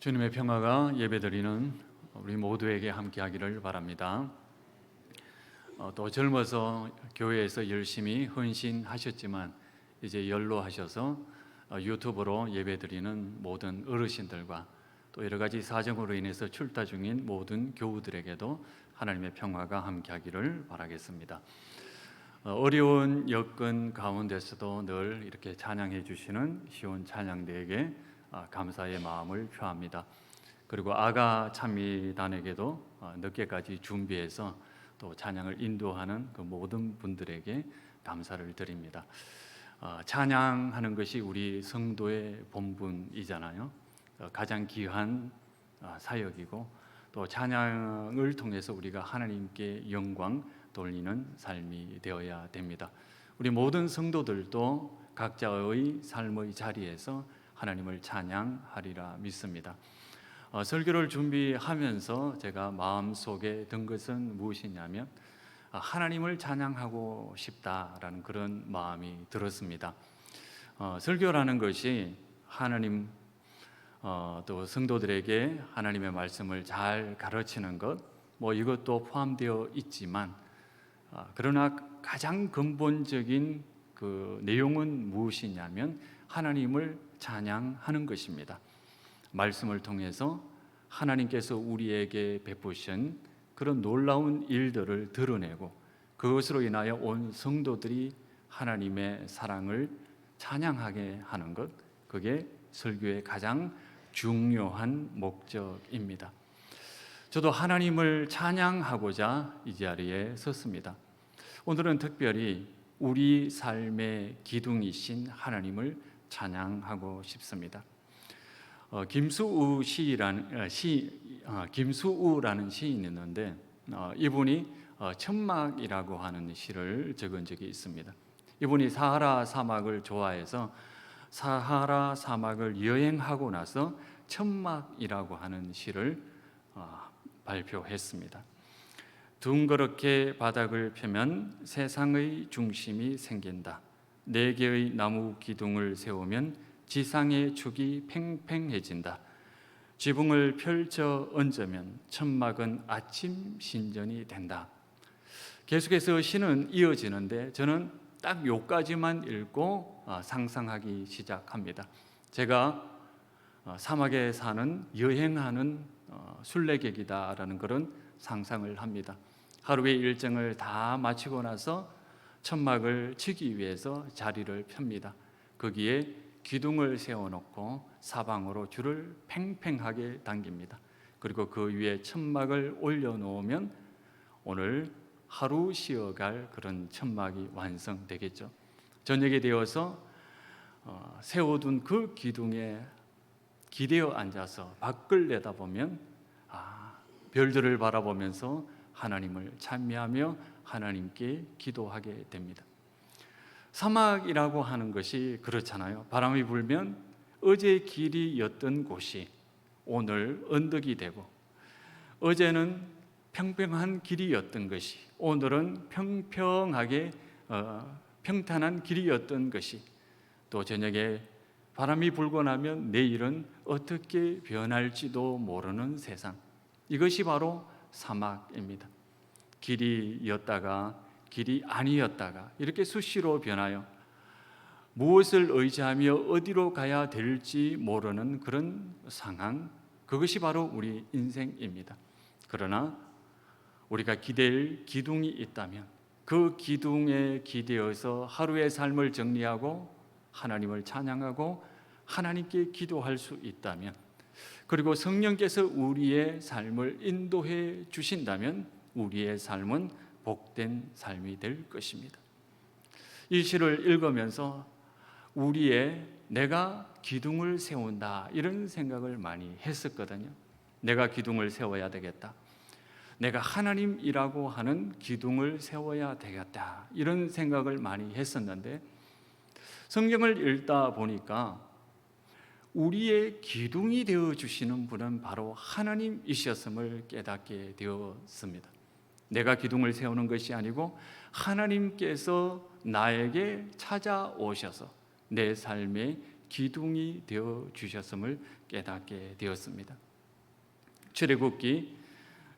주님의 평화가 예배드리는 우리 모두에게 함께하기를 바랍니다. 또 젊어서 교회에서 열심히 헌신하셨지만 이제 연로하셔서 유튜브로 예배드리는 모든 어르신들과 또 여러 가지 사정으로 인해서 출타 중인 모든 교우들에게도 하나님의 평화가 함께하기를 바라겠습니다. 어려운 여건 가운데서도 늘 이렇게 찬양해 주시는 시온 찬양대에게 감사의 마음을 표합니다. 그리고 아가 찬미단에게도 늦게까지 준비해서 또 찬양을 인도하는 그 모든 분들에게 감사를 드립니다. 찬양하는 것이 우리 성도의 본분이잖아요. 가장 귀한 사역이고 또 찬양을 통해서 우리가 하나님께 영광 돌리는 삶이 되어야 됩니다. 우리 모든 성도들도 각자의 삶의 자리에서 하나님을 찬양하리라 믿습니다. 설교를 준비하면서 제가 마음속에 든 것은 무엇이냐면 하나님을 찬양하고 싶다라는 그런 마음이 들었습니다. 설교라는 것이 하나님 또 성도들에게 하나님의 말씀을 잘 가르치는 것 이것도 포함되어 있지만 그러나 가장 근본적인 그 내용은 무엇이냐면 하나님을 찬양하는 것입니다. 말씀을 통해서 하나님께서 우리에게 베푸신 그런 놀라운 일들을 드러내고 그것으로 인하여 온 성도들이 하나님의 사랑을 찬양하게 하는 것, 그게 설교의 가장 중요한 목적입니다. 저도 하나님을 찬양하고자 이 자리에 섰습니다. 오늘은 특별히 우리 삶의 기둥이신 하나님을 찬양하고 싶습니다. 김수우라는 시인이 있는데 이분이 천막이라고 하는 시를 적은 적이 있습니다. 이분이 사하라 사막을 좋아해서 사하라 사막을 여행하고 나서 천막이라고 하는 시를 발표했습니다. 둥그렇게 바닥을 펴면 세상의 중심이 생긴다. 4개의 나무 기둥을 세우면 지상의 축이 팽팽해진다. 지붕을 펼쳐 얹으면 천막은 아침 신전이 된다. 계속해서 시는 이어지는데 저는 딱 요까지만 읽고 상상하기 시작합니다. 제가 사막에 사는 여행하는 순례객이다라는 그런 상상을 합니다. 하루의 일정을 다 마치고 나서 천막을 치기 위해서 자리를 펴니다. 거기에 기둥을 세워놓고 사방으로 줄을 팽팽하게 당깁니다. 그리고 그 위에 천막을 올려놓으면 오늘 하루 쉬어갈 그런 천막이 완성되겠죠. 저녁이 되어서 세워둔 그 기둥에 기대어 앉아서 밖을 내다보면 별들을 바라보면서 하나님을 찬미하며 하나님께 기도하게 됩니다. 사막이라고 하는 것이 그렇잖아요. 바람이 불면 어제 길이였던 곳이 오늘 언덕이 되고, 어제는 평평한 길이었던 것이 오늘은 평평하게 평탄한 길이었던 것이 또 저녁에 바람이 불고 나면 내일은 어떻게 변할지도 모르는 세상, 이것이 바로 사막입니다. 길이였다가 길이 아니었다가 이렇게 수시로 변하여 무엇을 의지하며 어디로 가야 될지 모르는 그런 상황, 그것이 바로 우리 인생입니다. 그러나 우리가 기댈 기둥이 있다면 그 기둥에 기대어서 하루의 삶을 정리하고 하나님을 찬양하고 하나님께 기도할 수 있다면, 그리고 성령께서 우리의 삶을 인도해 주신다면 우리의 삶은 복된 삶이 될 것입니다. 이 시를 읽으면서 내가 기둥을 세운다 이런 생각을 많이 했었거든요. 내가 기둥을 세워야 되겠다. 내가 하나님이라고 하는 기둥을 세워야 되겠다 이런 생각을 많이 했었는데 성경을 읽다 보니까 우리의 기둥이 되어주시는 분은 바로 하나님이셨음을 깨닫게 되었습니다. 내가 기둥을 세우는 것이 아니고 하나님께서 나에게 찾아오셔서 내 삶의 기둥이 되어 주셨음을 깨닫게 되었습니다. 출애굽기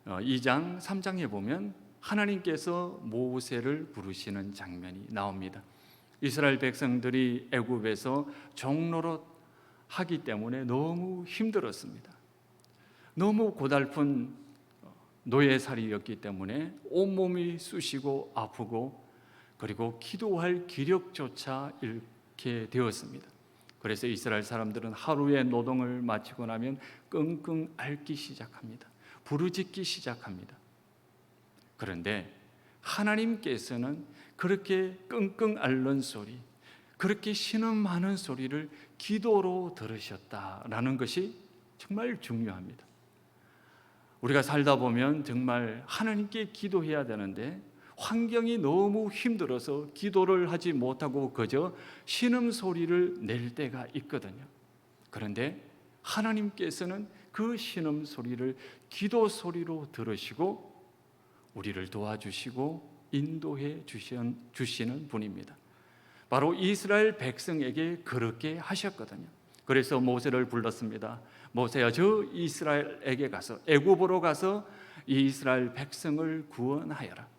2장 3장에 보면 하나님께서 모세를 부르시는 장면이 나옵니다. 이스라엘 백성들이 애굽에서 종노릇 하기 때문에 너무 힘들었습니다. 너무 고달픈 노예살이였기 때문에 온몸이 쑤시고 아프고 그리고 기도할 기력조차 잃게 되었습니다. 그래서 이스라엘 사람들은 하루의 노동을 마치고 나면 끙끙 앓기 시작합니다. 부르짖기 시작합니다. 그런데 하나님께서는 그렇게 끙끙 앓는 소리, 그렇게 신음하는 소리를 기도로 들으셨다라는 것이 정말 중요합니다. 우리가 살다 보면 정말 하나님께 기도해야 되는데 환경이 너무 힘들어서 기도를 하지 못하고 그저 신음소리를 낼 때가 있거든요. 그런데 하나님께서는 그 신음소리를 기도소리로 들으시고 우리를 도와주시고 인도해 주시는 분입니다. 바로 이스라엘 백성에게 그렇게 하셨거든요. 그래서 모세를 불렀습니다. 모세야, 저 이스라엘에게 가서 애굽으로 가서 이 이스라엘 백성을 구원하여라.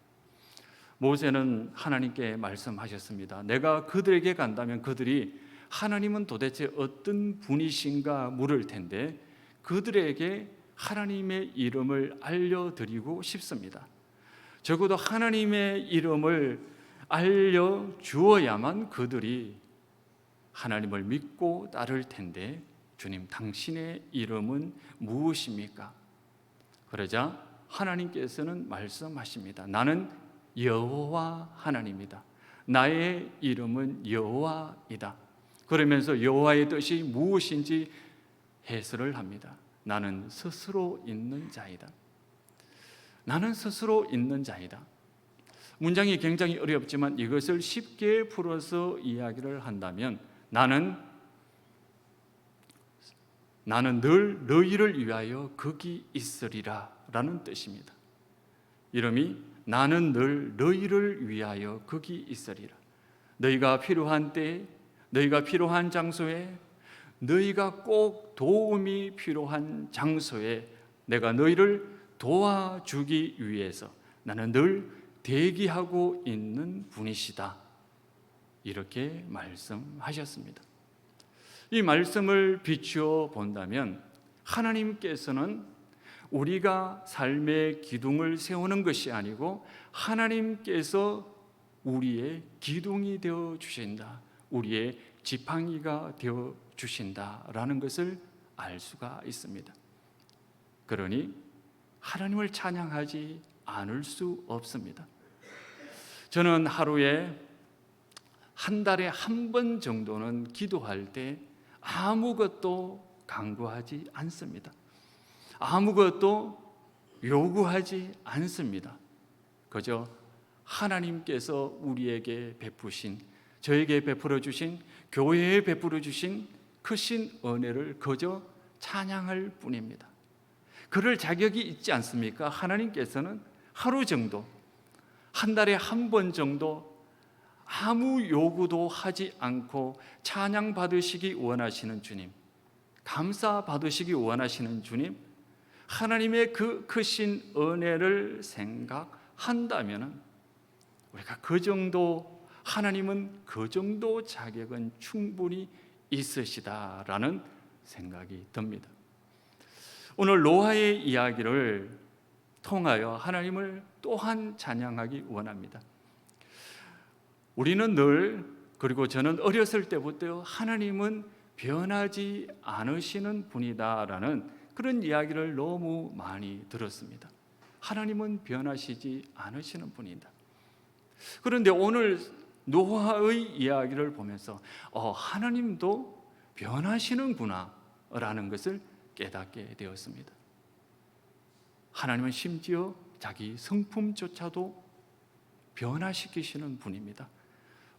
모세는 하나님께 말씀하셨습니다. 내가 그들에게 간다면 그들이 하나님은 도대체 어떤 분이신가 물을 텐데 그들에게 하나님의 이름을 알려드리고 싶습니다. 적어도 하나님의 이름을 알려주어야만 그들이 하나님을 믿고 따를 텐데 주님, 당신의 이름은 무엇입니까? 그러자 하나님께서는 말씀하십니다. 나는 여호와 하나님이다. 나의 이름은 여호와이다. 그러면서 여호와의 뜻이 무엇인지 해설을 합니다. 나는 스스로 있는 자이다. 나는 스스로 있는 자이다. 문장이 굉장히 어렵지만 이것을 쉽게 풀어서 이야기를 한다면 나는 늘 너희를 위하여 거기 있으리라 라는 뜻입니다. 이름이 나는 늘 너희를 위하여 거기 있으리라. 너희가 필요한 때에, 너희가 필요한 장소에, 너희가 꼭 도움이 필요한 장소에 내가 너희를 도와주기 위해서 나는 늘 대기하고 있는 분이시다. 이렇게 말씀하셨습니다. 이 말씀을 비추어 본다면 하나님께서는 우리가 삶의 기둥을 세우는 것이 아니고 하나님께서 우리의 기둥이 되어 주신다. 우리의 지팡이가 되어 주신다라는 것을 알 수가 있습니다. 그러니 하나님을 찬양하지 않을 수 없습니다. 저는 하루에 한 달에 한 번 정도는 기도할 때 아무것도 강구하지 않습니다. 아무것도 요구하지 않습니다. 그저 하나님께서 우리에게 베푸신, 저에게 베풀어 주신, 교회에 베풀어 주신 크신 은혜를 그저 찬양할 뿐입니다. 그럴 자격이 있지 않습니까? 하나님께서는 하루 정도, 한 달에 한 번 정도 아무 요구도 하지 않고 찬양 받으시기 원하시는 주님, 감사 받으시기 원하시는 주님, 하나님의 그 크신 은혜를 생각한다면 우리가 그 정도, 하나님은 그 정도 자격은 충분히 있으시다라는 생각이 듭니다. 오늘 노아의 이야기를 통하여 하나님을 또한 찬양하기 원합니다. 우리는 늘, 그리고 저는 어렸을 때부터 하나님은 변하지 않으시는 분이다라는 그런 이야기를 너무 많이 들었습니다. 하나님은 변하시지 않으시는 분이다. 그런데 오늘 노아의 이야기를 보면서 하나님도 변하시는구나 라는 것을 깨닫게 되었습니다. 하나님은 심지어 자기 성품조차도 변화시키시는 분입니다.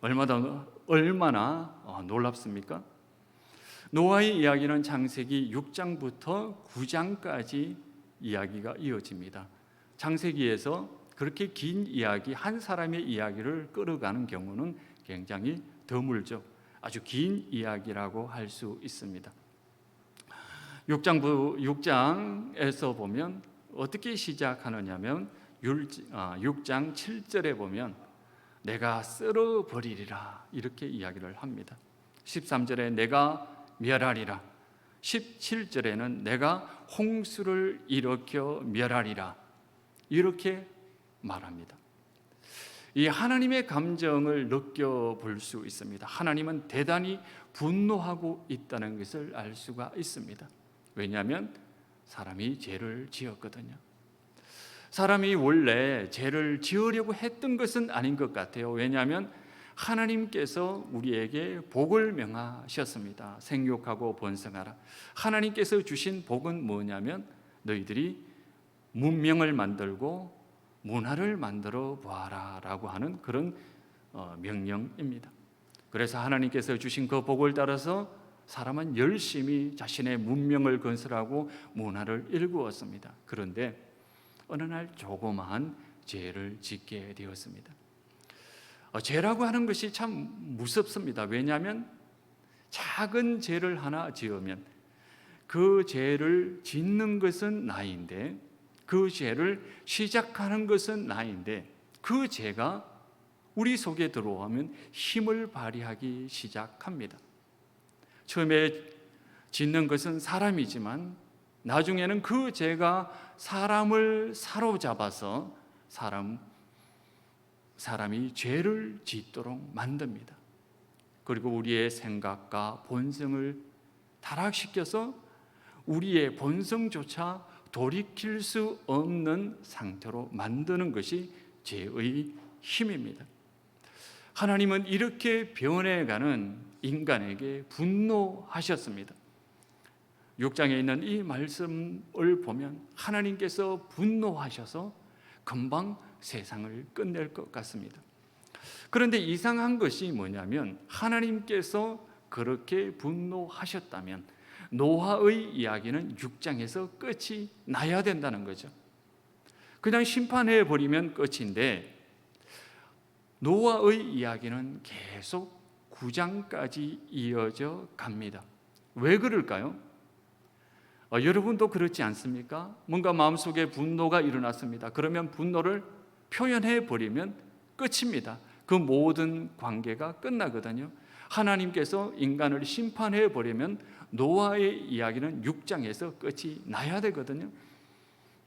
얼마나 놀랍습니까? 노아의 이야기는 창세기 6장부터 9장까지 이야기가 이어집니다. 창세기에서 그렇게 긴 이야기, 한 사람의 이야기를 끌어가는 경우는 굉장히 드물죠. 아주 긴 이야기라고 할 수 있습니다. 6장에서 보면 어떻게 시작하느냐면 6장 7절에 보면 내가 쓸어버리리라 이렇게 이야기를 합니다. 13절에 내가 멸하리라, 17절에는 내가 홍수를 일으켜 멸하리라 이렇게 말합니다. 이 하나님의 감정을 느껴볼 수 있습니다. 하나님은 대단히 분노하고 있다는 것을 알 수가 있습니다. 왜냐하면 사람이 죄를 지었거든요. 사람이 원래 죄를 지으려고 했던 것은 아닌 것 같아요. 왜냐하면 하나님께서 우리에게 복을 명하셨습니다. 생육하고 번성하라. 하나님께서 주신 복은 뭐냐면 너희들이 문명을 만들고 문화를 만들어 보아라 라고 하는 그런 명령입니다. 그래서 하나님께서 주신 그 복을 따라서 사람은 열심히 자신의 문명을 건설하고 문화를 일구었습니다. 그런데 어느 날 조그마한 죄를 짓게 되었습니다. 죄라고 하는 것이 참 무섭습니다. 왜냐하면 작은 죄를 하나 지으면 그 죄를 짓는 것은 나인데, 그 죄를 시작하는 것은 나인데, 그 죄가 우리 속에 들어오면 힘을 발휘하기 시작합니다. 처음에 짓는 것은 사람이지만 나중에는 그 죄가 사람을 사로잡아서 사람이 죄를 짓도록 만듭니다. 그리고 우리의 생각과 본성을 타락시켜서 우리의 본성조차 돌이킬 수 없는 상태로 만드는 것이 죄의 힘입니다. 하나님은 이렇게 변해가는 인간에게 분노하셨습니다. 6장에 있는 이 말씀을 보면 하나님께서 분노하셔서 금방 세상을 끝낼 것 같습니다. 그런데 이상한 것이 뭐냐면 하나님께서 그렇게 분노하셨다면 노아의 이야기는 6장에서 끝이 나야 된다는 거죠. 그냥 심판해 버리면 끝인데 노아의 이야기는 계속 9장까지 이어져 갑니다. 왜 그럴까요? 여러분도 그렇지 않습니까? 뭔가 마음속에 분노가 일어났습니다. 그러면 분노를 표현해 버리면 끝입니다. 그 모든 관계가 끝나거든요. 하나님께서 인간을 심판해 버리면 노아의 이야기는 6장에서 끝이 나야 되거든요.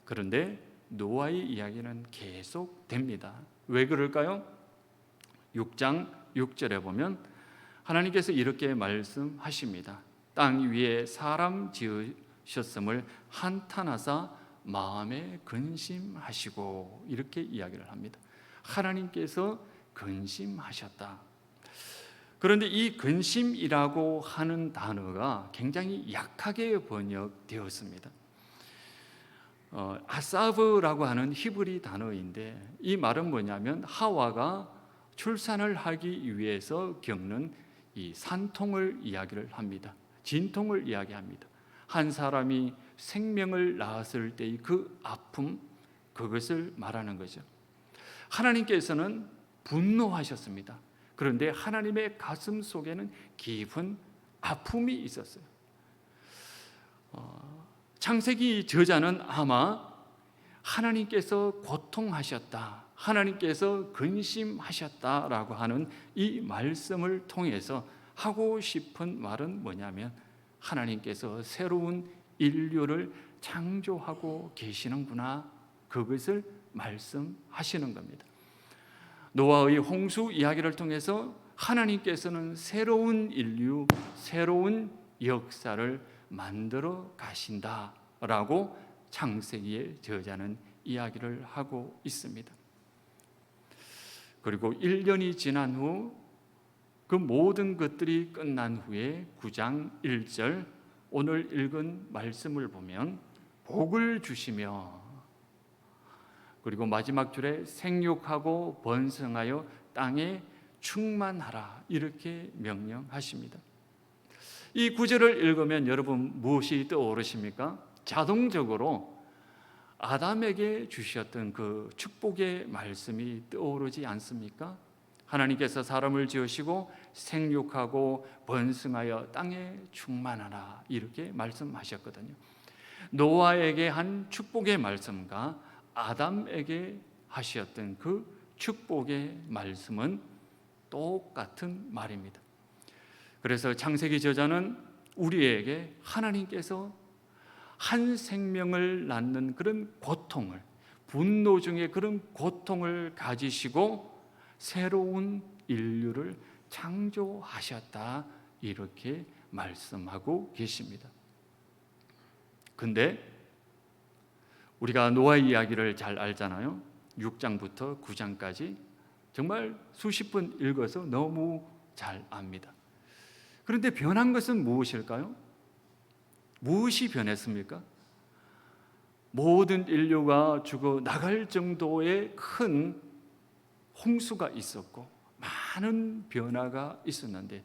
그런데 노아의 이야기는 계속 됩니다. 왜 그럴까요? 6장 6절에 보면 하나님께서 이렇게 말씀하십니다. 땅 위에 사람 지으셨음을 한탄하사 마음에 근심하시고 이렇게 이야기를 합니다. 하나님께서 근심하셨다. 그런데 이 근심이라고 하는 단어가 굉장히 약하게 번역되었습니다. 아사브라고 하는 히브리 단어인데 이 말은 뭐냐면 하와가 출산을 하기 위해서 겪는 이 산통을 이야기를 합니다. 진통을 이야기합니다. 한 사람이 생명을 낳았을 때의 그 아픔, 그것을 말하는 거죠. 하나님께서는 분노하셨습니다. 그런데 하나님의 가슴 속에는 깊은 아픔이 있었어요. 창세기 저자는 아마 하나님께서 고통하셨다, 하나님께서 근심하셨다라고 하는 이 말씀을 통해서 하고 싶은 말은 뭐냐면 하나님께서 새로운 인류를 창조하고 계시는구나, 그것을 말씀하시는 겁니다. 노아의 홍수 이야기를 통해서 하나님께서는 새로운 인류, 새로운 역사를 만들어 가신다라고 창세기의 저자는 이야기를 하고 있습니다. 그리고 1년이 지난 후 그 모든 것들이 끝난 후에 9장 1절 오늘 읽은 말씀을 보면 복을 주시며, 그리고 마지막 줄에 생육하고 번성하여 땅에 충만하라 이렇게 명령하십니다. 이 구절을 읽으면 여러분 무엇이 떠오르십니까? 자동적으로 아담에게 주셨던 그 축복의 말씀이 떠오르지 않습니까? 하나님께서 사람을 지으시고 생육하고 번성하여 땅에 충만하라 이렇게 말씀하셨거든요. 노아에게 한 축복의 말씀과 아담에게 하셨던 그 축복의 말씀은 똑같은 말입니다. 그래서 창세기 저자는 우리에게 하나님께서 한 생명을 낳는 그런 고통을, 분노 중에 그런 고통을 가지시고 새로운 인류를 창조하셨다 이렇게 말씀하고 계십니다. 근데 우리가 노아 이야기를 잘 알잖아요. 6장부터 9장까지 정말 수십 번 읽어서 너무 잘 압니다. 그런데 변한 것은 무엇일까요? 무엇이 변했습니까? 모든 인류가 죽어 나갈 정도의 큰 홍수가 있었고 많은 변화가 있었는데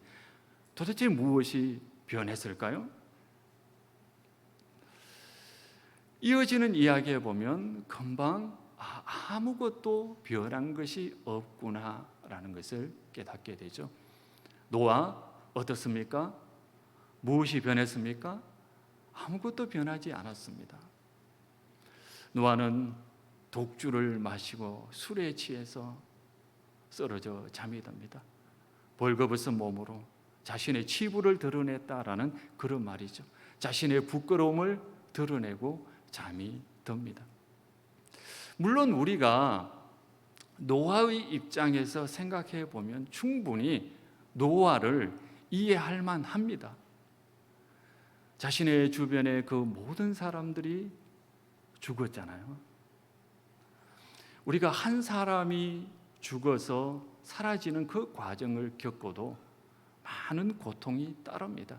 도대체 무엇이 변했을까요? 이어지는 이야기에 보면 금방 아무것도 변한 것이 없구나라는 것을 깨닫게 되죠. 노아 어떻습니까? 무엇이 변했습니까? 아무것도 변하지 않았습니다. 노아는 독주를 마시고 술에 취해서 쓰러져 잠이 듭니다. 벌거벗은 몸으로 자신의 치부를 드러냈다라는 그런 말이죠. 자신의 부끄러움을 드러내고 잠이 듭니다. 물론 우리가 노아의 입장에서 생각해 보면 충분히 노아를 이해할 만합니다. 자신의 주변에 그 모든 사람들이 죽었잖아요. 우리가 한 사람이 죽어서 사라지는 그 과정을 겪고도 많은 고통이 따릅니다.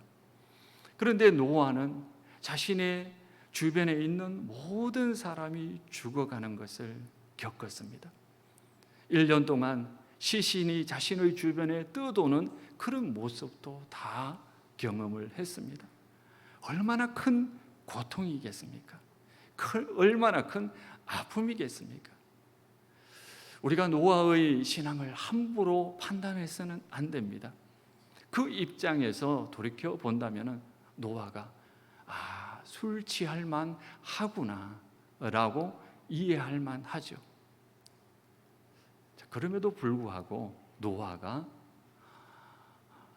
그런데 노아는 자신의 주변에 있는 모든 사람이 죽어가는 것을 겪었습니다. 1년 동안 시신이 자신의 주변에 떠도는 그런 모습도 다 경험을 했습니다. 얼마나 큰 고통이겠습니까? 얼마나 큰 아픔이겠습니까? 우리가 노아의 신앙을 함부로 판단해서는 안 됩니다. 그 입장에서 돌이켜 본다면 노아가 술 취할 만 하구나 라고 이해할 만 하죠. 그럼에도 불구하고 노아가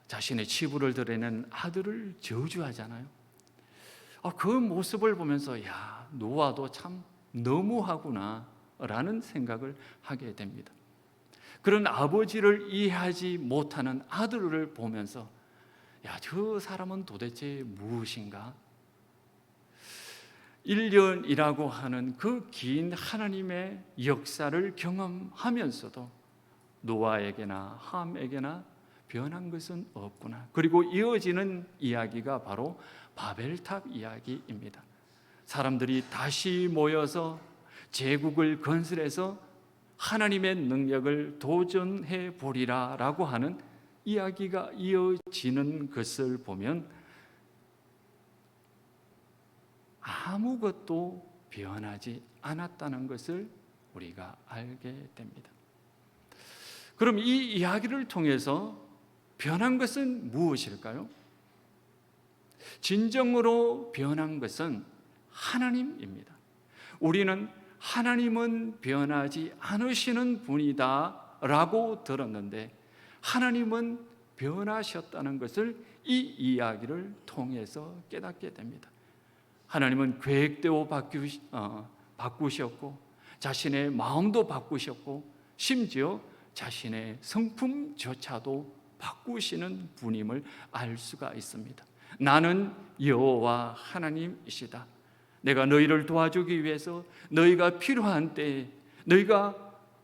자신의 치부를 드러낸 아들을 저주하잖아요. 그 모습을 보면서 노아도 참 너무하구나 라는 생각을 하게 됩니다. 그런 아버지를 이해하지 못하는 아들을 보면서 저 사람은 도대체 무엇인가? 1년이라고 하는 그 긴 하나님의 역사를 경험하면서도 노아에게나 함에게나 변한 것은 없구나. 그리고 이어지는 이야기가 바로 바벨탑 이야기입니다. 사람들이 다시 모여서 제국을 건설해서 하나님의 능력을 도전해 보리라 라고 하는 이야기가 이어지는 것을 보면 아무것도 변하지 않았다는 것을 우리가 알게 됩니다. 그럼 이 이야기를 통해서 변한 것은 무엇일까요? 진정으로 변한 것은 하나님입니다. 우리는 하나님은 변하지 않으시는 분이다 라고 들었는데 바꾸셨다는 변하셨다는 것을 이 이야기를 통해서 깨닫게 됩니다. 하나님은 계획대로 바꾸셨고 자신의 마음도 바꾸셨고 심지어 자신의 성품조차도 바꾸시는 분임을 알 수가 있습니다. 나는 여호와 하나님이시다. 내가 너희를 도와주기 위해서 너희가 필요한 때에, 너희가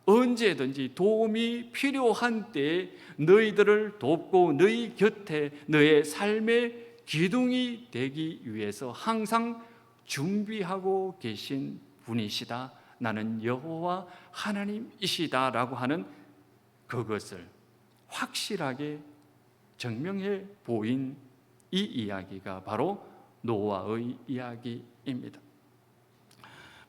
언제든지 도움이 필요한 때에 너희들을 돕고 너희 곁에 너의 삶의 기둥이 되기 위해서 항상 준비하고 계신 분이시다. 나는 여호와 하나님이시다라고 하는 그것을 확실하게 증명해 보인 이 이야기가 바로 노아의 이야기입니다.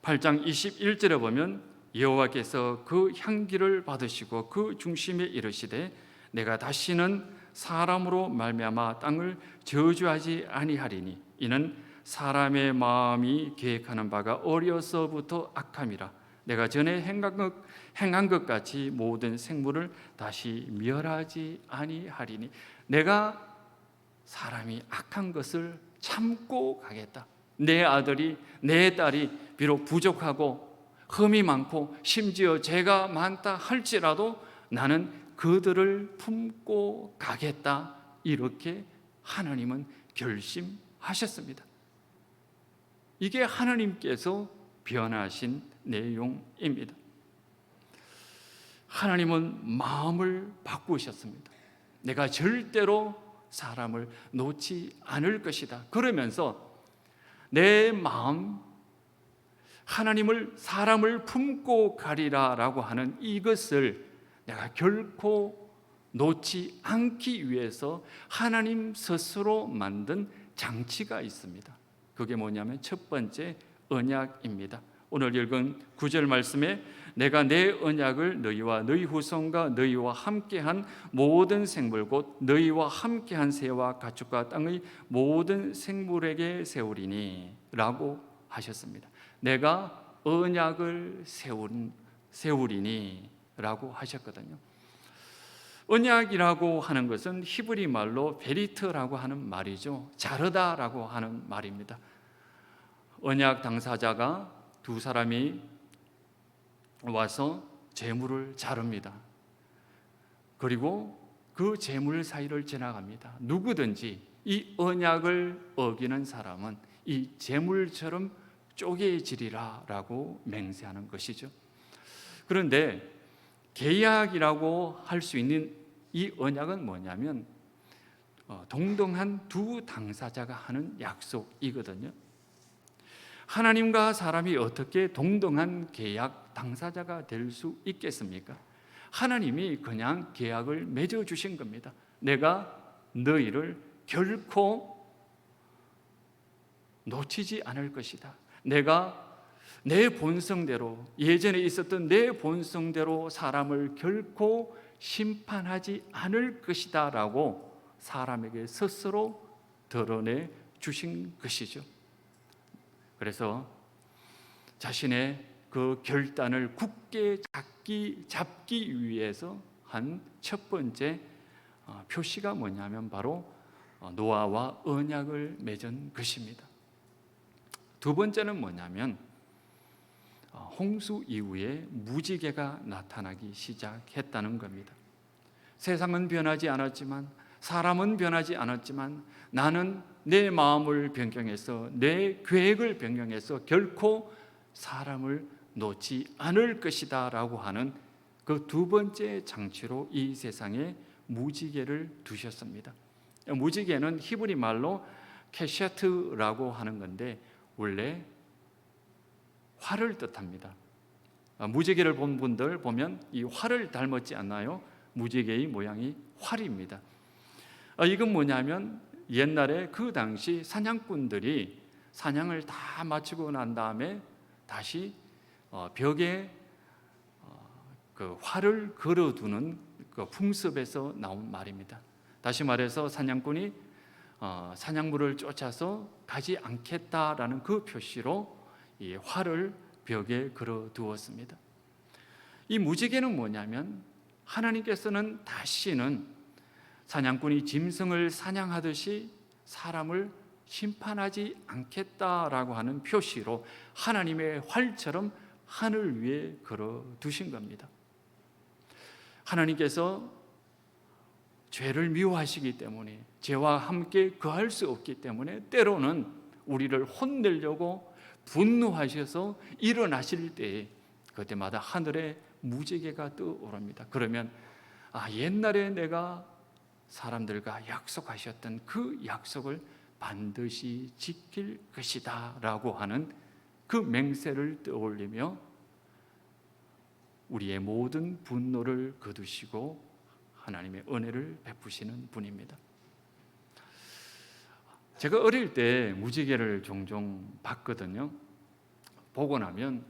8장 21절에 보면 여호와께서 그 향기를 받으시고 그 중심에 이르시되 내가 다시는 사람으로 말미암아 땅을 저주하지 아니하리니 이는 사람의 마음이 계획하는 바가 어려서부터 악함이라. 내가 전에 행한 것 같이 모든 생물을 다시 멸하지 아니하리니 내가 사람이 악한 것을 참고 가겠다. 내 아들이 내 딸이 비록 부족하고 흠이 많고 심지어 죄가 많다 할지라도 나는 그들을 품고 가겠다. 이렇게 하나님은 결심하셨습니다. 이게 하나님께서 변하신 내용입니다. 하나님은 마음을 바꾸셨습니다. 내가 절대로 사람을 놓지 않을 것이다. 그러면서 내 마음, 하나님을 사람을 품고 가리라라고 하는 이것을 내가 결코 놓지 않기 위해서 하나님 스스로 만든 장치가 있습니다. 그게 뭐냐면 첫 번째 언약입니다. 오늘 읽은 9절 말씀에 내가 내 언약을 너희와 너희 후손과 너희와 함께한 모든 생물 곧 너희와 함께한 새와 가축과 땅의 모든 생물에게 세우리니 라고 하셨습니다. 내가 언약을 세우리니 라고 하셨거든요. 언약이라고 하는 것은 히브리 말로 베리트라고 하는 말이죠. 자르다라고 하는 말입니다. 언약 당사자가 두 사람이 와서 재물을 자릅니다. 그리고 그 재물 사이를 지나갑니다. 누구든지 이 언약을 어기는 사람은 이 재물처럼 쪼개지리라 라고 맹세하는 것이죠. 그런데 계약이라고 할 수 있는 이 언약은 뭐냐면 동등한 두 당사자가 하는 약속이거든요. 하나님과 사람이 어떻게 동등한 계약 당사자가 될 수 있겠습니까? 하나님이 그냥 계약을 맺어주신 겁니다. 내가 너희를 결코 놓치지 않을 것이다. 내가 내 본성대로, 예전에 있었던 내 본성대로 사람을 결코 심판하지 않을 것이다 라고 사람에게 스스로 드러내 주신 것이죠. 그래서 자신의 그 결단을 굳게 잡기 위해서 한 첫 번째 표시가 뭐냐면 바로 노아와 언약을 맺은 것입니다. 두 번째는 뭐냐면 홍수 이후에 무지개가 나타나기 시작했다는 겁니다. 세상은 변하지 않았지만, 사람은 변하지 않았지만 나는 내 마음을 변경해서, 내 계획을 변경해서 결코 사람을 놓지 않을 것이다 라고 하는 그 두 번째 장치로 이 세상에 무지개를 두셨습니다. 무지개는 히브리 말로 케샤트라고 하는 건데 원래 활을 뜻합니다. 무지개를 본 분들 보면 이 활을 닮았지 않나요? 무지개의 모양이 활입니다. 이건 뭐냐면 옛날에 그 당시 사냥꾼들이 사냥을 다 마치고 난 다음에 다시 벽에 그 활을 걸어두는 그 풍습에서 나온 말입니다. 다시 말해서 사냥꾼이 사냥물을 쫓아서 가지 않겠다라는 그 표시로 이 활을 벽에 걸어두었습니다. 이 무지개는 뭐냐면 하나님께서는 다시는 사냥꾼이 짐승을 사냥하듯이 사람을 심판하지 않겠다라고 하는 표시로 하나님의 활처럼 하늘 위에 걸어두신 겁니다. 하나님께서 죄를 미워하시기 때문에, 죄와 함께 거할 수 없기 때문에 때로는 우리를 혼내려고 분노하셔서 일어나실 때에 그때마다 하늘에 무지개가 떠오릅니다. 그러면 옛날에 내가 사람들과 약속하셨던 그 약속을 반드시 지킬 것이다 라고 하는 그 맹세를 떠올리며 우리의 모든 분노를 거두시고 하나님의 은혜를 베푸시는 분입니다. 제가 어릴 때 무지개를 종종 봤거든요. 보고 나면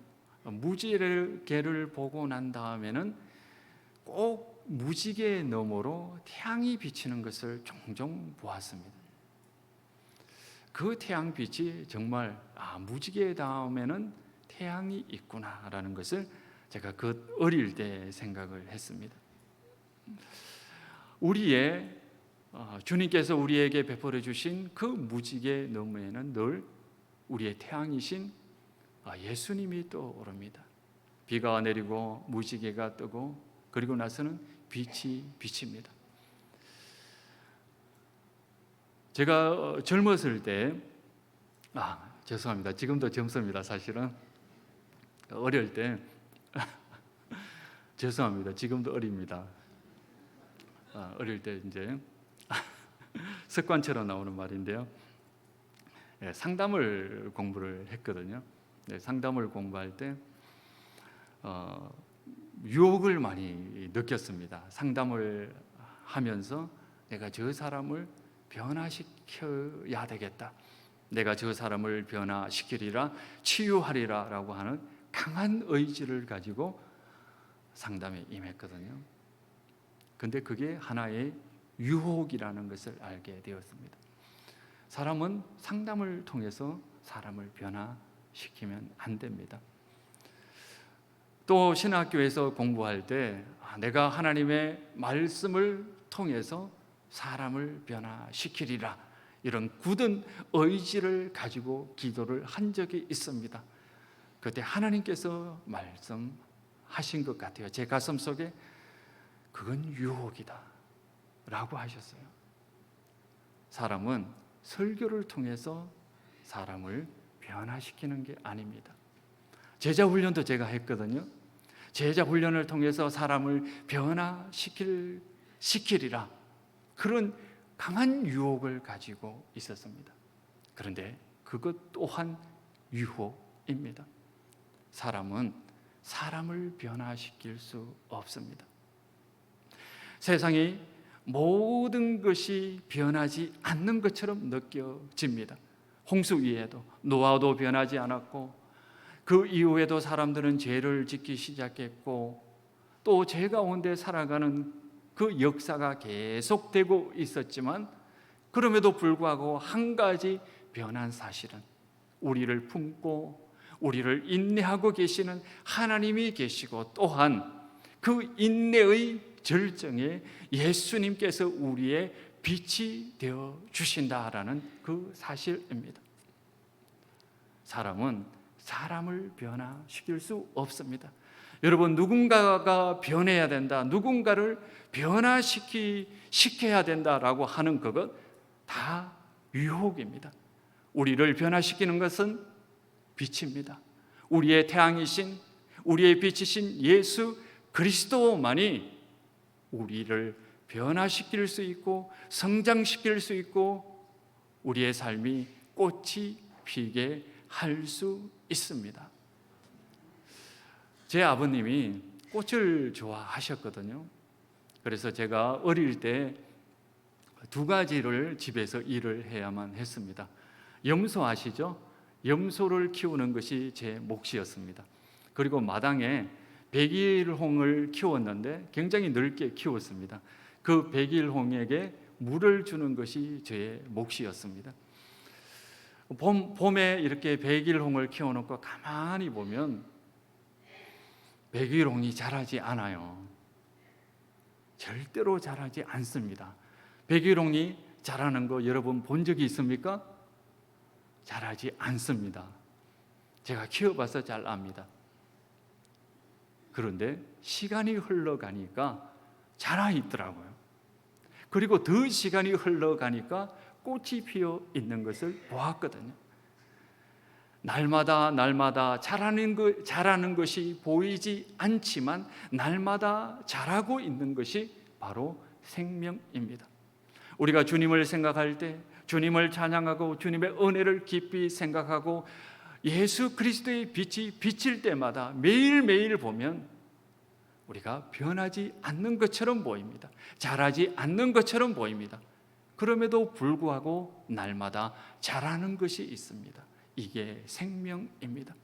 무지개를 보고 난 다음에는 꼭 무지개 너머로 태양이 비치는 것을 종종 보았습니다. 그 태양빛이 정말 무지개 다음에는 태양이 있구나라는 것을 제가 그 어릴 때 생각을 했습니다. 주님께서 우리에게 베풀어 주신 그 무지개 너머에는 늘 우리의 태양이신 예수님이 떠오릅니다. 비가 내리고 무지개가 뜨고 그리고 나서는 빛이 비칩니다. 제가 젊었을 때 죄송합니다. 지금도 젊습니다. 사실은 어릴 때 죄송합니다. 지금도 어립니다. 어릴 때 이제 습관처럼 나오는 말인데요. 상담을 공부를 했거든요. 상담을 공부할 때 유혹을 많이 느꼈습니다. 상담을 하면서 내가 저 사람을 변화시켜야 되겠다. 내가 저 사람을 변화시키리라, 치유하리라 라고 하는 강한 의지를 가지고 상담에 임했거든요. 근데 그게 하나의 유혹이라는 것을 알게 되었습니다. 사람은 상담을 통해서 사람을 변화시키면 안 됩니다. 또 신학교에서 공부할 때 내가 하나님의 말씀을 통해서 사람을 변화시키리라, 이런 굳은 의지를 가지고 기도를 한 적이 있습니다. 그때 하나님께서 말씀하신 것 같아요. 제 가슴 속에 그건 유혹이다 라고 하셨어요. 사람은 설교를 통해서 사람을 변화시키는 게 아닙니다. 제자 훈련도 제가 했거든요. 제자 훈련을 통해서 사람을 변화시키리라, 그런 강한 유혹을 가지고 있었습니다. 그런데 그것 또한 유혹입니다. 사람은 사람을 변화시킬 수 없습니다. 세상이 모든 것이 변하지 않는 것처럼 느껴집니다. 홍수 위에도 노아도 변하지 않았고, 그 이후에도 사람들은 죄를 짓기 시작했고, 또 죄 가운데 살아가는 그 역사가 계속되고 있었지만, 그럼에도 불구하고 한 가지 변한 사실은 우리를 품고 우리를 인내하고 계시는 하나님이 계시고, 또한 그 인내의 절정에 예수님께서 우리의 빛이 되어 주신다라는 그 사실입니다. 사람은 사람을 변화시킬 수 없습니다. 여러분, 누군가가 변해야 된다, 누군가를 변화시켜야 된다라고 하는 그것 다 유혹입니다. 우리를 변화시키는 것은 빛입니다. 우리의 태양이신, 우리의 빛이신 예수 그리스도만이 우리를 변화시킬 수 있고 성장시킬 수 있고 우리의 삶이 꽃이 피게 할 수 있습니다. 제 아버님이 꽃을 좋아하셨거든요. 그래서 제가 어릴 때 두 가지를 집에서 일을 해야만 했습니다. 염소 아시죠? 염소를 키우는 것이 제 몫이었습니다. 그리고 마당에 백일홍을 키웠는데 굉장히 넓게 키웠습니다. 그 백일홍에게 물을 주는 것이 제 몫이었습니다. 봄에 이렇게 백일홍을 키워놓고 가만히 보면 백일홍이 자라지 않아요. 절대로 자라지 않습니다. 백일홍이 자라는 거 여러분 본 적이 있습니까? 자라지 않습니다. 제가 키워봐서 잘 압니다. 그런데 시간이 흘러가니까 자라 있더라고요. 그리고 더 시간이 흘러가니까 꽃이 피어 있는 것을 보았거든요. 날마다 자라는 것이 보이지 않지만 날마다 자라고 있는 것이 바로 생명입니다. 우리가 주님을 생각할 때, 주님을 찬양하고 주님의 은혜를 깊이 생각하고 예수 그리스도의 빛이 비칠 때마다 매일매일 보면 우리가 변하지 않는 것처럼 보입니다. 자라지 않는 것처럼 보입니다. 그럼에도 불구하고 날마다 자라는 것이 있습니다. 이게 생명입니다.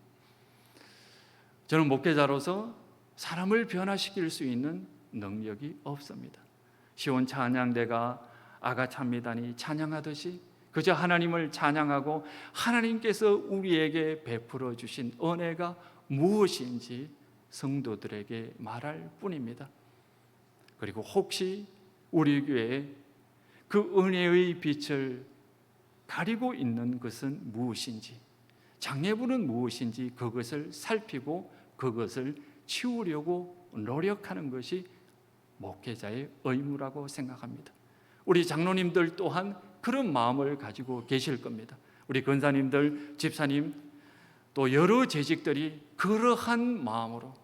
저는 목회자로서 사람을 변화시킬 수 있는 능력이 없습니다. 시온 찬양대가 아가찬미단이 찬양하듯이 그저 하나님을 찬양하고 하나님께서 우리에게 베풀어 주신 은혜가 무엇인지 성도들에게 말할 뿐입니다. 그리고 혹시 우리 교회에 그 은혜의 빛을 가리고 있는 것은 무엇인지, 장애물은 무엇인지 그것을 살피고 그것을 치우려고 노력하는 것이 목회자의 의무라고 생각합니다. 우리 장로님들 또한 그런 마음을 가지고 계실 겁니다. 우리 권사님들, 집사님, 또 여러 재직들이 그러한 마음으로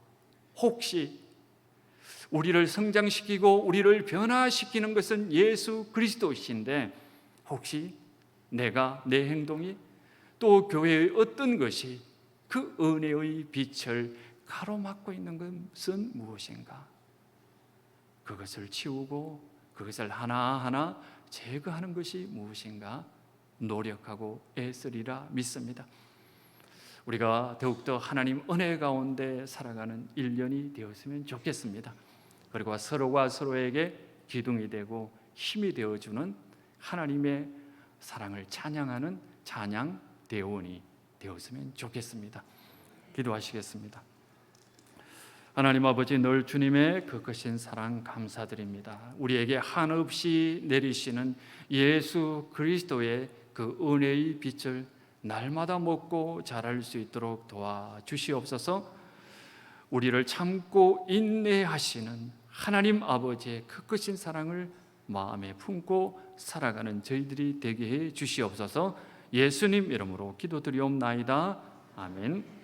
혹시 우리를 성장시키고 우리를 변화시키는 것은 예수 그리스도이신데 혹시 내가, 내 행동이 또 교회의 어떤 것이 그 은혜의 빛을 가로막고 있는 것은 무엇인가? 그것을 치우고 그것을 하나하나 제거하는 것이 무엇인가 노력하고 애쓰리라 믿습니다. 우리가 더욱더 하나님 은혜 가운데 살아가는 1년이 되었으면 좋겠습니다. 그리고 서로가 서로에게 기둥이 되고 힘이 되어주는 하나님의 사랑을 찬양하는 찬양 대원이 되었으면 좋겠습니다. 기도하시겠습니다. 하나님 아버지, 늘 주님의 그 크신 사랑 감사드립니다. 우리에게 한없이 내리시는 예수 그리스도의 그 은혜의 빛을 날마다 먹고 자랄 수 있도록 도와주시옵소서. 우리를 참고 인내하시는 하나님 아버지의 그 크신 사랑을 마음에 품고 살아가는 저희들이 되게 해 주시옵소서. 예수님 이름으로 기도드리옵나이다. 아멘.